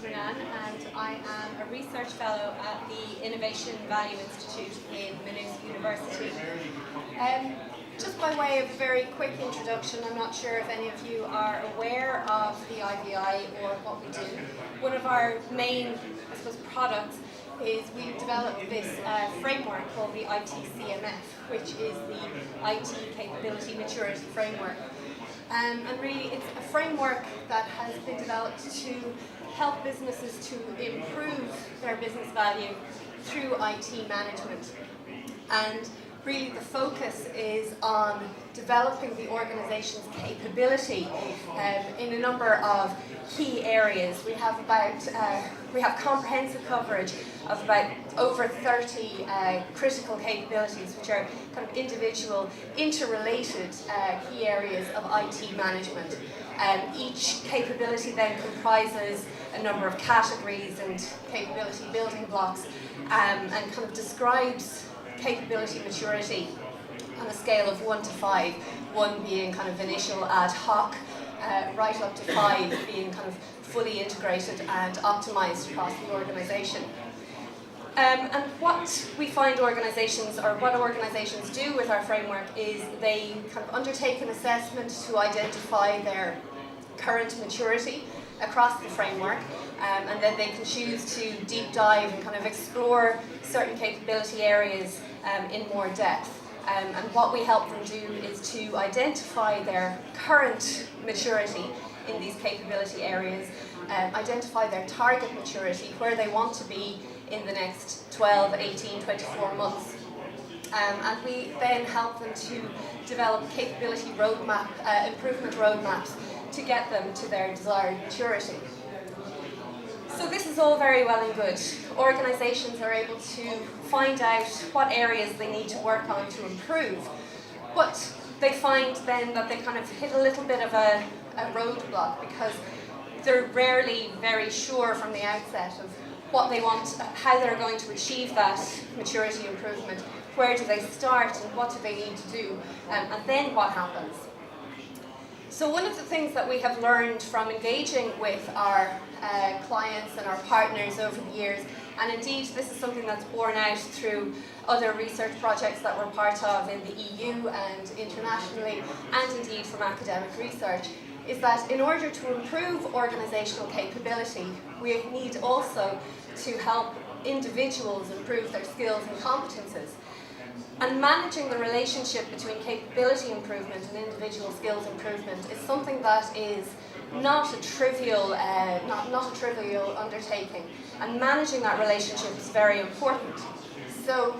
Murnane, and I am a research fellow at the Innovation Value Institute in Maynooth University. Just by way of a very quick introduction, I'm not sure if any of you are aware of the IVI or what we do. One of our main, products is we've developed this framework called the ITCMF, which is the IT Capability Maturity Framework. And really, it's a framework that has been developed to help businesses to improve their business value through IT management. And really, the focus is on developing the organization's capability in a number of key areas. We have comprehensive coverage of about over 30 critical capabilities, which are kind of individual, interrelated key areas of IT management. Each capability then comprises a number of categories and capability building blocks, and kind of describes capability maturity on a scale of 1 to 5, 1 being kind of initial ad hoc, right up to 5 being kind of fully integrated and optimized across the organization. And what we find organizations, or what organizations do with our framework, is they kind of undertake an assessment to identify their current maturity across the framework, and then they can choose to deep dive and kind of explore certain capability areas in more depth. And what we help them do is to identify their current maturity in these capability areas, identify their target maturity, where they want to be in the next 12, 18, 24 months. And we then help them to develop capability roadmap, improvement roadmaps to get them to their desired maturity. So this is all very well and good. Organizations are able to find out what areas they need to work on to improve. But they find then that they kind of hit a little bit of a roadblock, because they're rarely very sure from the outset of what they want, how they're going to achieve that maturity improvement, where do they start and what do they need to do, and then what happens. So one of the things that we have learned from engaging with our clients and our partners over the years, and indeed this is something that's borne out through other research projects that we're part of in the EU and internationally, and indeed from academic research, is that in order to improve organisational capability, we need also to help individuals improve their skills and competences. And managing the relationship between capability improvement and individual skills improvement is something that is not a trivial undertaking. And managing that relationship is very important. So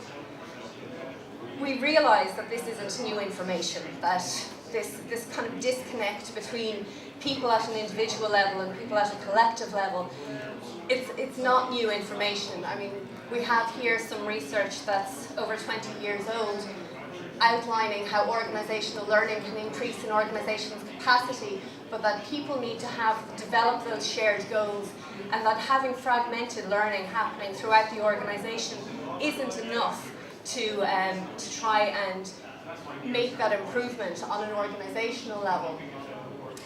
we realise that this isn't new information, that this kind of disconnect between people at an individual level and people at a collective level, it's not new information. I mean, we have here some research that's over 20 years old, outlining how organisational learning can increase an organisation's capacity, but that people need to develop those shared goals, and that having fragmented learning happening throughout the organisation isn't enough to try and make that improvement on an organisational level.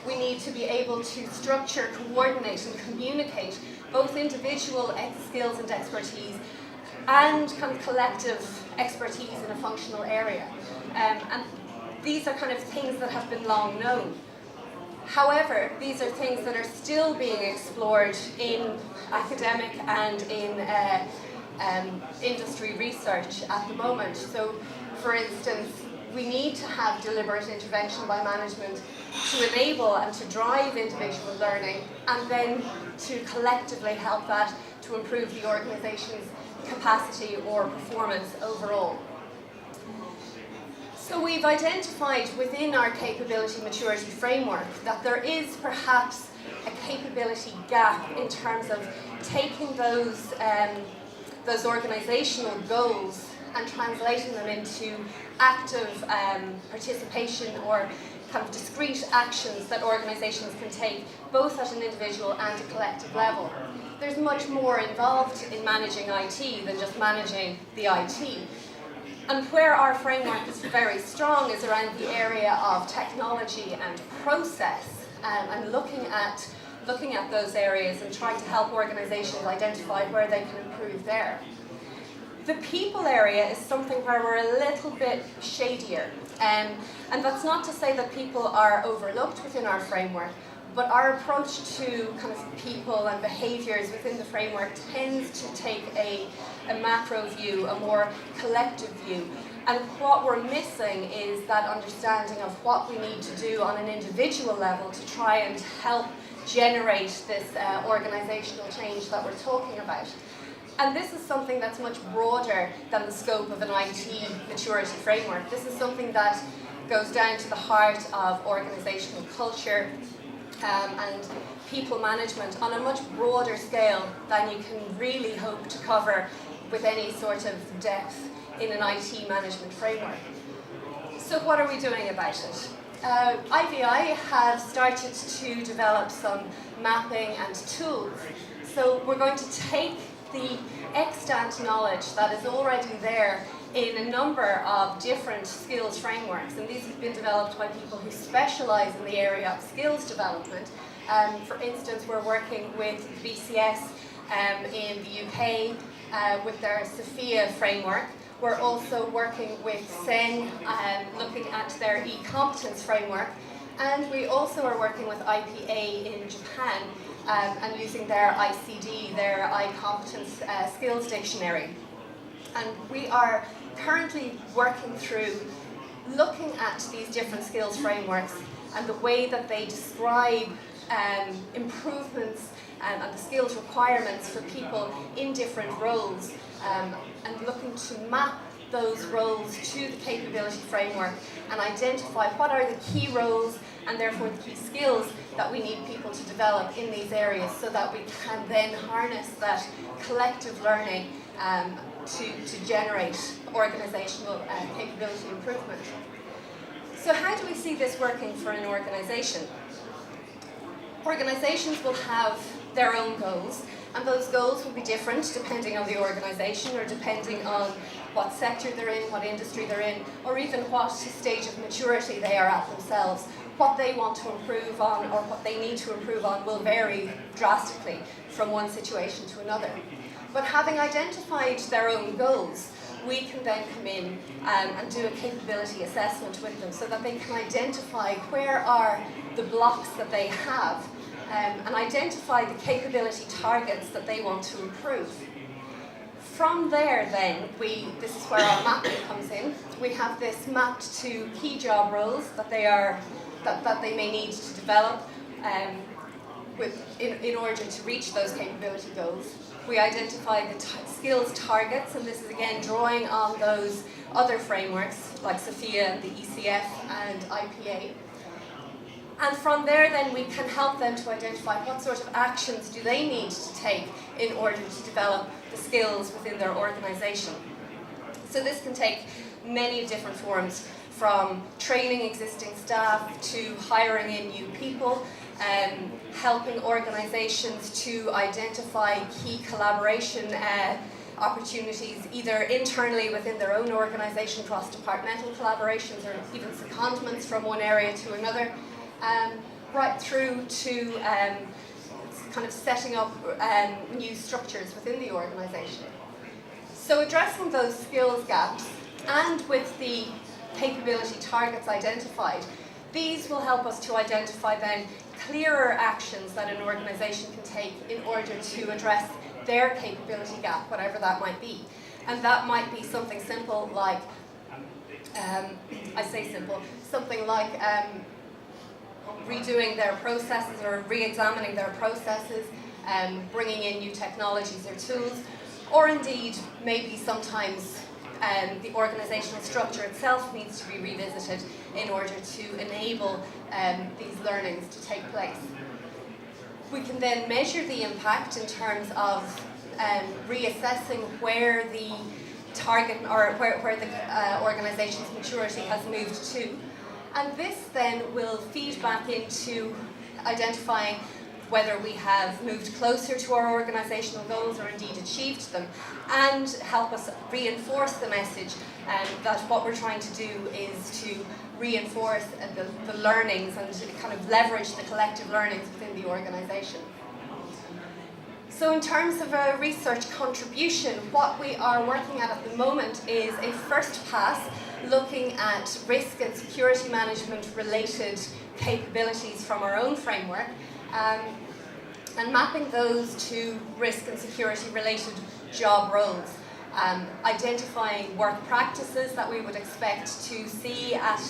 We need to be able to structure, coordinate and communicate both individual skills and expertise and kind of collective expertise in a functional area. And these are kind of things that have been long known. However, these are things that are still being explored in academic and in industry research at the moment. So, for instance, we need to have deliberate intervention by management to enable and to drive individual learning, and then to collectively help that to improve the organisation's capacity or performance overall. So we've identified within our capability maturity framework that there is perhaps a capability gap in terms of taking those organisational goals and translating them into active participation or kind of discrete actions that organisations can take, both at an individual and a collective level. There's much more involved in managing IT than just managing the IT. And where our framework is very strong is around the area of technology and process, and looking at looking at those areas and trying to help organisations identify where they can improve there. The people area is something where we're a little bit shadier, and that's not to say that people are overlooked within our framework, but our approach to kind of people and behaviours within the framework tends to take a macro view, a more collective view. And what we're missing is that understanding of what we need to do on an individual level to try and help generate this organisational change that we're talking about. And this is something that's much broader than the scope of an IT maturity framework. This is something that goes down to the heart of organisational culture and people management on a much broader scale than you can really hope to cover with any sort of depth in an IT management framework. So what are we doing about it? IVI have started to develop some mapping and tools. So we're going to take the extant knowledge that is already there in a number of different skills frameworks, and these have been developed by people who specialise in the area of skills development. For instance, we're working with BCS in the UK with their Sophia framework. We're also working with Sine, looking at their e-competence framework, and we also are working with IPA in Japan and using their ICD, their I-competence skills dictionary. And we are currently working through looking at these different skills frameworks and the way that they describe improvements and the skills requirements for people in different roles, and looking to map those roles to the capability framework and identify what are the key roles and therefore the key skills that we need people to develop in these areas, so that we can then harness that collective learning to generate organisational capability improvement. So how do we see this working for an organisation? Organisations will have their own goals, and those goals will be different depending on the organisation or depending on what sector they're in, what industry they're in, or even what stage of maturity they are at themselves. What they want to improve on or what they need to improve on will vary drastically from one situation to another. But having identified their own goals, we can then come in and do a capability assessment with them so that they can identify where are the blocks that they have and identify the capability targets that they want to improve. From there then, this is where our mapping comes in. We have this mapped to key job roles that they may need to develop in order to reach those capability goals. We identify the skills targets, and this is again drawing on those other frameworks like Sophia, the ECF and IPA. And from there then we can help them to identify what sort of actions do they need to take in order to develop the skills within their organisation. So this can take many different forms, from training existing staff to hiring in new people, helping organisations to identify key collaboration opportunities, either internally within their own organisation, cross-departmental collaborations, or even secondments from one area to another, right through to kind of setting up new structures within the organisation. So addressing those skills gaps, and with the capability targets identified, these will help us to identify then clearer actions that an organisation can take in order to address their capability gap, whatever that might be. And that might be something simple like, something like redoing their processes or re-examining their processes, bringing in new technologies or tools, or indeed maybe sometimes the organisational structure itself needs to be revisited in order to enable these learnings to take place. We can then measure the impact in terms of reassessing where the target or where the organisation's maturity has moved to. And this then will feed back into identifying whether we have moved closer to our organisational goals or indeed achieved them, and help us reinforce the message that what we're trying to do is to reinforce the learnings and to kind of leverage the collective learnings within the organisation. So in terms of a research contribution, what we are working at the moment is a first pass looking at risk and security management related capabilities from our own framework and mapping those to risk and security related job roles. Identifying work practices that we would expect to see at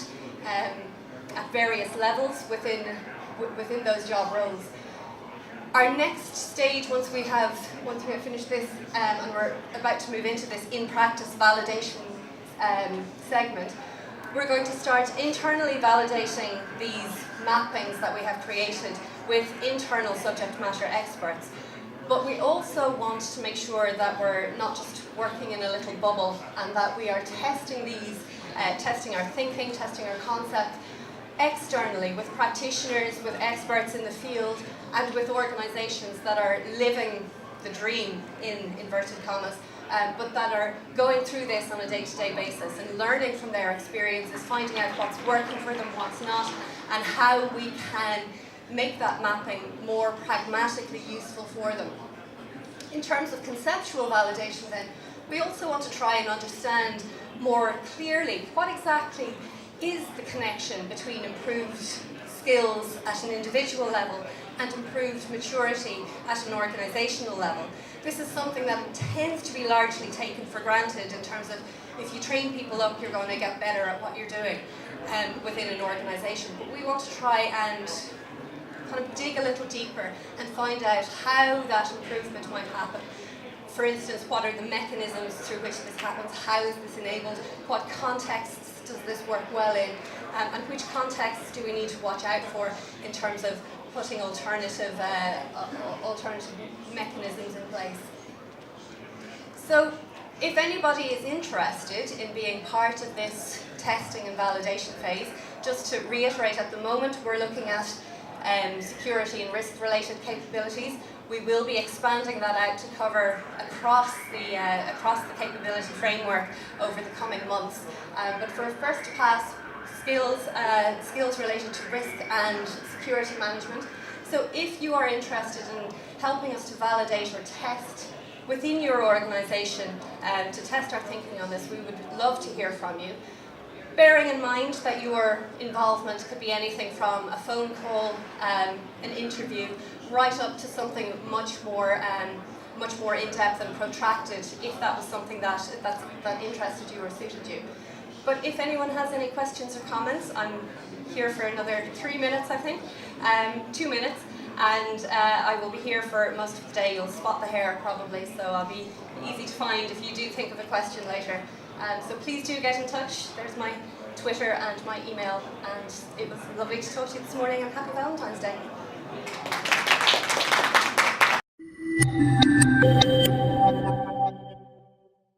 various levels within those job roles. Our next stage, once we have finished this and we're about to move into this in-practice validation segment, we're going to start internally validating these mappings that we have created with internal subject matter experts. But we also want to make sure that we're not just working in a little bubble and that we are testing these, testing our thinking, testing our concepts externally with practitioners, with experts in the field, and with organisations that are living the dream, in inverted commas, but that are going through this on a day-to-day basis and learning from their experiences, finding out what's working for them, what's not, and how we can make that mapping more pragmatically useful for them. In terms of conceptual validation then, we also want to try and understand more clearly what exactly is the connection between improved skills at an individual level and improved maturity at an organisational level. This is something that tends to be largely taken for granted in terms of if you train people up, you're going to get better at what you're doing within an organisation. But we want to try and kind of dig a little deeper and find out how that improvement might happen. For instance, what are the mechanisms through which this happens? How is this enabled? What contexts does this work well in? And which contexts do we need to watch out for in terms of putting alternative mechanisms in place? So, if anybody is interested in being part of this testing and validation phase, just to reiterate, at the moment we're looking at security and risk related capabilities. We will be expanding that out to cover across the capability framework over the coming months. But for a first pass, skills related to risk and security management. So if you are interested in helping us to validate or test within your organisation to test our thinking on this, we would love to hear from you. Bearing in mind that your involvement could be anything from a phone call, an interview, right up to something much more in-depth and protracted, if that was something that interested you or suited you. But if anyone has any questions or comments, I'm here for another 3 minutes, I think, 2 minutes, and I will be here for most of the day. You'll spot the hair probably, so I'll be easy to find if you do think of a question later. So please do get in touch. There's my Twitter and my email, and it was lovely to talk to you this morning, and happy Valentine's Day.